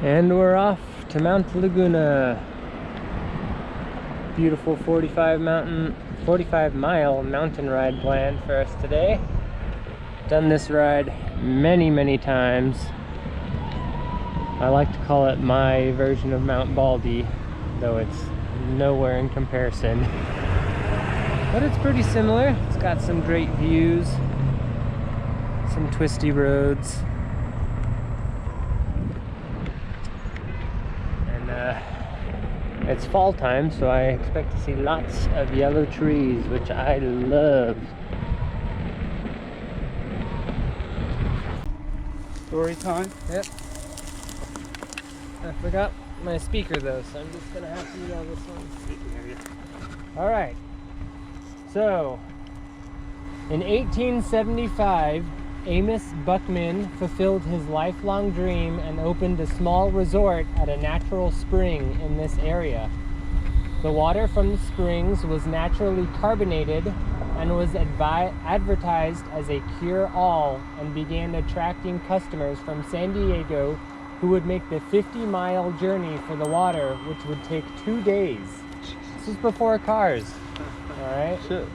And we're off to Mount Laguna. Beautiful 45-mile mountain ride planned for us today. Done this ride many times. I like to call it my version of Mount Baldy, though it's nowhere in comparison. But it's pretty similar. It's got some great views, some twisty roads. It's fall time, so I expect to see lots of yellow trees, which I love. Story time? Yep. I forgot my speaker though, so I'm just gonna have to use all this one. Alright. So, in 1875, Amos Buckman fulfilled his lifelong dream and opened a small resort at a natural spring in this area. The water from the springs was naturally carbonated and was advertised as a cure-all, and began attracting customers from San Diego who would make the 50-mile journey for the water, which would take 2 days. This was before cars. Alright? Shit.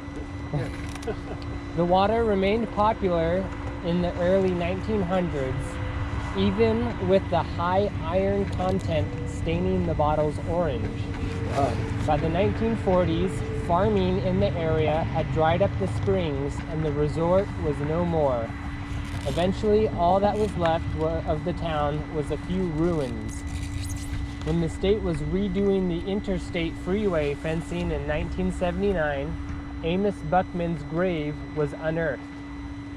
The water remained popular in the early 1900s, even with the high iron content staining the bottles orange. Wow. By the 1940s, farming in the area had dried up the springs and the resort was no more. Eventually, all that was left of the town was a few ruins. When the state was redoing the interstate freeway fencing in 1979, Amos Buckman's grave was unearthed,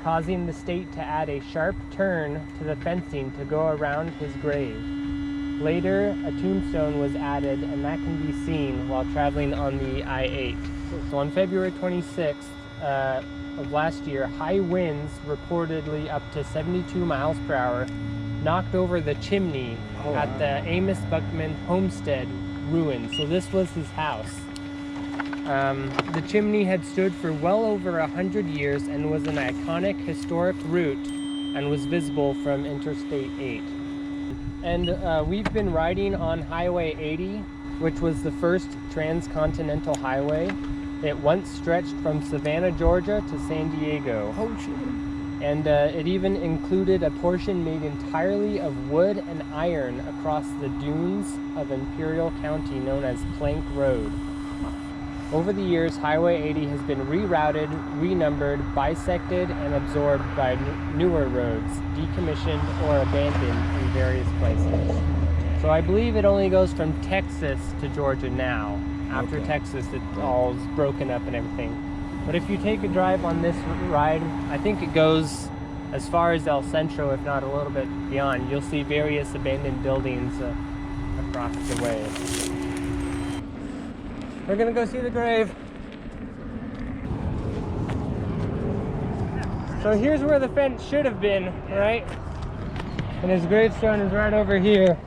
causing the state to add a sharp turn to the fencing to go around his grave. Later, a tombstone was added, and that can be seen while traveling on the I-8. So on February 26th of last year, high winds, reportedly up to 72 miles per hour, knocked over the chimney at the Amos Buckman homestead ruin. So this was his house. The chimney had stood for well over 100 years and was an iconic historic route and was visible from Interstate 8. And we've been riding on Highway 80, which was the first transcontinental highway. It once stretched from Savannah, Georgia to San Diego. Oh shit. And it even included a portion made entirely of wood and iron across the dunes of Imperial County known as Plank Road. Over the years, Highway 80 has been rerouted, renumbered, bisected, and absorbed by newer roads, decommissioned or abandoned in various places. So I believe it only goes from Texas to Georgia now. After Texas, it all is broken up and everything. But if you take a drive on this ride, I think it goes as far as El Centro, if not a little bit beyond. You'll see various abandoned buildings across the way. We're gonna go see the grave. So here's where the fence should have been, right? And his gravestone is right over here.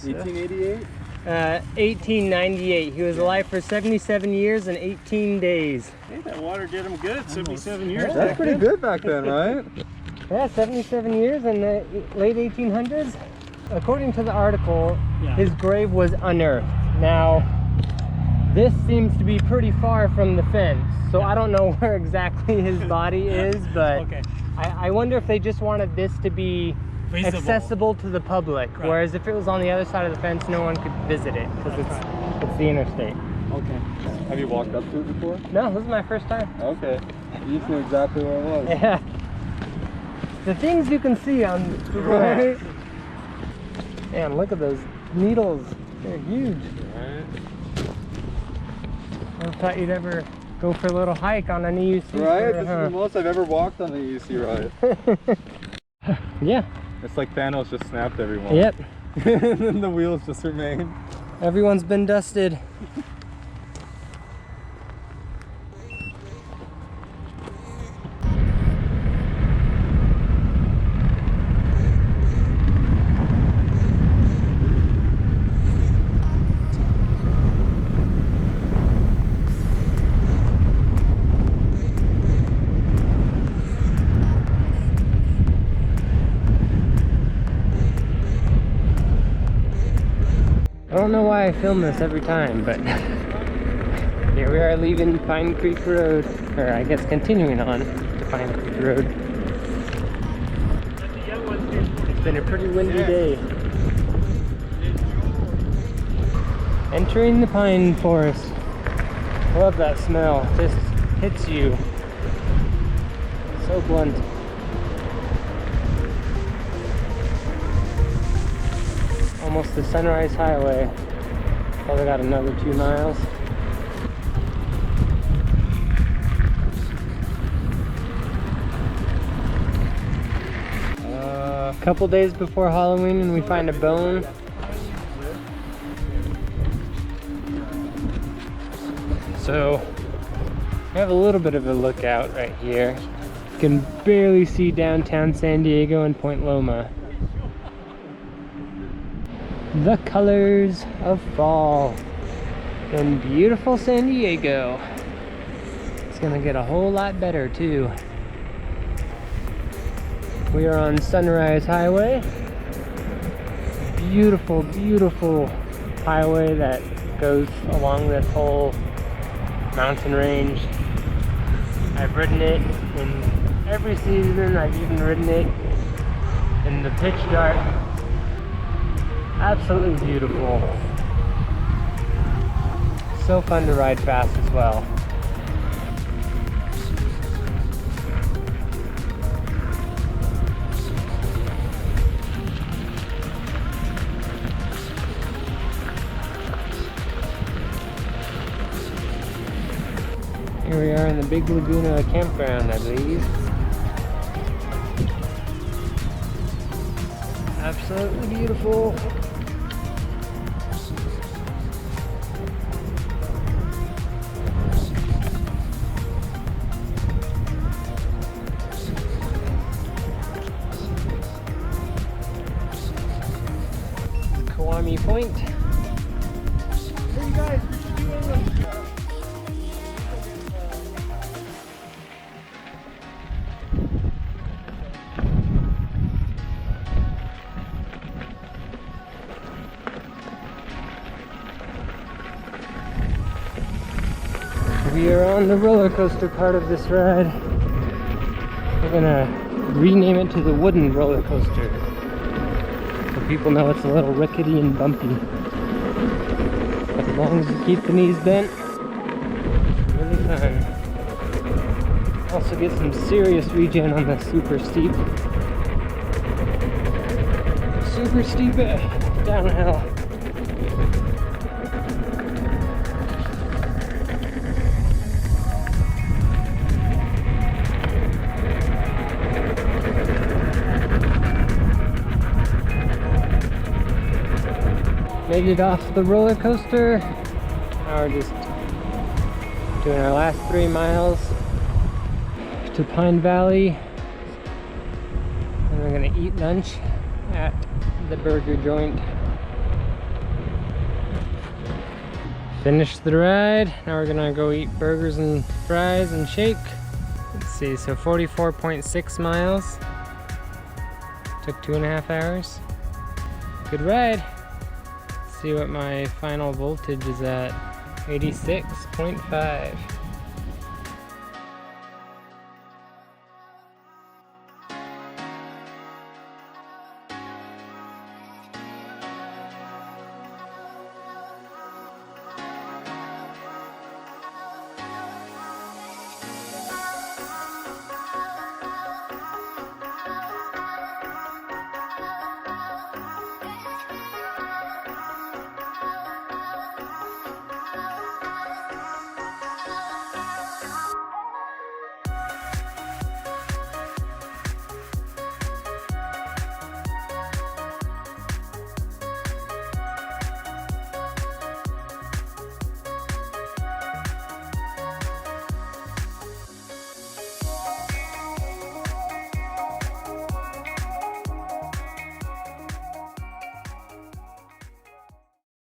1888? 1898. He was alive for 77 years and 18 days. Hey, that water did him good. 77 years. That's pretty good back then, right? Yeah, 77 years in the late 1800s. According to the article, his grave was unearthed. Now, this seems to be pretty far from the fence, so I don't know where exactly his body is, but I wonder if they just wanted this to be visible, accessible to the public, whereas if it was on the other side of the fence, no one could visit it, because it's the interstate. Okay. Have you walked up to it before? No, this is my first time. Okay. You just knew exactly where it was. Yeah. The things you can see on the right. Man, look at those needles. They're huge. Right. I thought you'd ever go for a little hike on an EUC. Right? This is the most I've ever walked on the EUC ride. Yeah. It's like Thanos just snapped everyone. Yep. And then the wheels just remain. Everyone's been dusted. I don't know why I film this every time, but here we are leaving Pine Creek Road, or I guess continuing on to Pine Creek Road. It's been a pretty windy day. Entering the pine forest. Love that smell. Just hits you. So blunt. Almost the Sunrise Highway. Probably got another 2 miles. A couple days before Halloween and we find a bone. So we have a little bit of a lookout right here. You can barely see downtown San Diego and Point Loma. The colors of fall in beautiful San Diego. It's gonna get a whole lot better too. We are on Sunrise Highway. Beautiful, beautiful highway that goes along this whole mountain range. I've ridden it in every season. I've even ridden it in the pitch dark. Absolutely beautiful. So fun to ride fast as well. Here we are in the big Laguna campground, I believe. Absolutely beautiful. Kiwami Point. Hey guys, we are on the roller coaster part of this ride. We're gonna rename it to the wooden roller coaster, so people know it's a little rickety and bumpy. But as long as you keep the knees bent, it's really fun. Also get some serious regen on the super steep downhill. Made it off the roller coaster. Now we're just doing our last 3 miles to Pine Valley. And we're gonna eat lunch at the burger joint. Finished the ride. Now we're gonna go eat burgers and fries and shake. Let's see, so 44.6 miles. Took 2.5 hours. Good ride. See what my final voltage is at. 86.5.